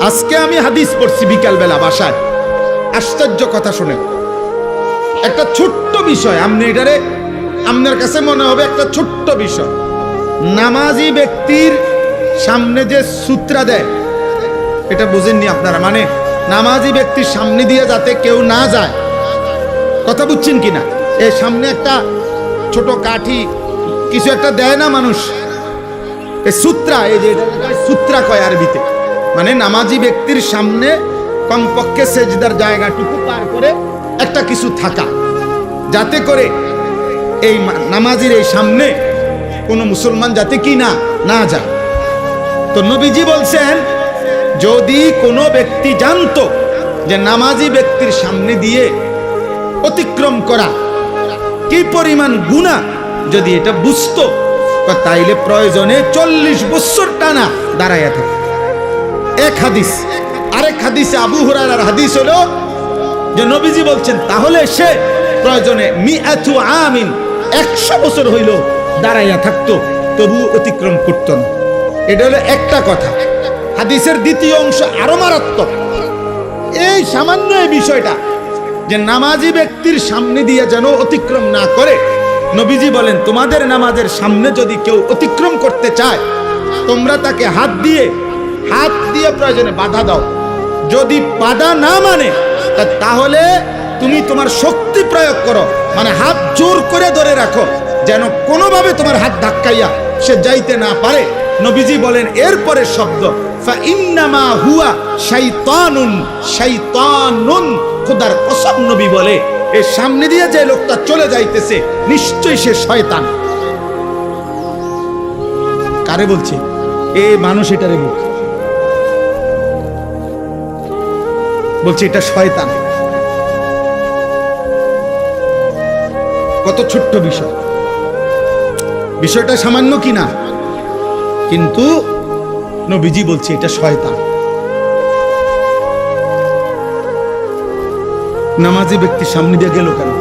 আজকে আমি হাদিস পড়ছি বিকালবেলা বাসায়, আশ্চর্য কথা শুনে। একটা ছোট্ট বিষয়, আপনি এটারে আপনার কাছে মনে হবে একটা ছোট্ট বিষয়। নামাজি ব্যক্তির সামনে যে সূত্রা দেয়, এটা বুঝেননি আপনারা? মানে নামাজি ব্যক্তির সামনে দিয়ে যাতে কেউ না যায়, কথা বুঝছেন কিনা? এই সামনে একটা ছোট কাঠি কিছু একটা দেয় না মানুষ, এই সূত্রা, এই যে সূত্রা কয় আরবিতে, মানে নামাজি ব্যক্তির সামনে কমপক্ষে সেজদার জায়গাটুকু পার করে একটা কিছু থাকা, যাতে করে এই নামাজির এই সামনে কোনো মুসলমান যাতে কি না যায়। তো নবীজি বলছেন, যদি কোনো ব্যক্তি জানতো যে নামাজি ব্যক্তির সামনে দিয়ে অতিক্রম করা কি পরিমাণ গুনাহ, যদি এটা বুঝতো তাইলে প্রয়োজনে 40 বছর টানা দাঁড়াইয়া থাকে। এক হাদিস। আরেক হাদিসে আবু হুরায়রার হাদিস হলো যে নবীজি বলছেন, তাহলে সে প্রয়োজনে মিআতু আমিন 100 বছর হইল দাঁড়াইয়া থাকতো, তবু অতিক্রম করত না। এটা হলো একটা কথা। হাদিসের দ্বিতীয় অংশ আরো মারাত্মক। এই সামান্য এই বিষয়টা যে নামাজি ব্যক্তির সামনে দিয়ে যেন অতিক্রম না করে, নবীজি বলেন, তোমাদের নামাজের সামনে যদি কেউ অতিক্রম করতে চায়, তোমরা তাকে হাত দিয়ে প্রয়োজনে বাধা দাও। যদি বাধা না মানে, তাহলে তুমি তোমার শক্তি প্রয়োগ করো, মানে হাত জোর করে ধরে রাখো, যেন কোনোভাবে তোমার হাত ধাক্কাইয়া সে যাইতে না পারে। নবীজি বলেন এরপরে শব্দ, ফা ইন্নামা হুয়া শাইতানুন, শাইতানুন, খোদার কসম নবী বলে, এর সামনে দিয়ে যে লোকটা চলে যাইতেছে নিশ্চয়ই সে শয়তান। কারে বলছে? এ মানুষ এটারে বলছে এটা শয়তান। কত ছোট্ট বিষয়, বিষয়টা সামান্য কিনা, কিন্তু নবীজি বলছে এটা শয়তান। নামাজি ব্যক্তির সামনে দিয়ে গেল কেন?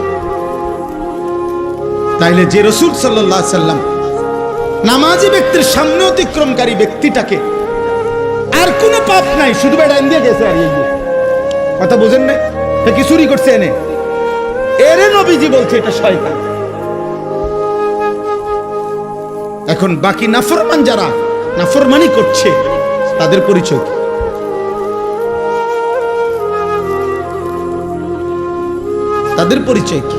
তাইলে যে রাসূল সাল্লাল্লাহু আলাইহি সাল্লাম নামাজি ব্যক্তির সামনে অতিক্রমকারী ব্যক্তিটাকে আর কোনো পাপ নাই, শুধু বেড়াইন দিয়ে গেছে। আর এই কথা বুঝেন না? কি চুরি করছে এনে, এরে নবীজি বলছে এটা শয়তান। এখন বাকি নাফরমান যারা নাফরমানি করছে, তাদের পরিচয় কি? তাদের পরিচয় কি?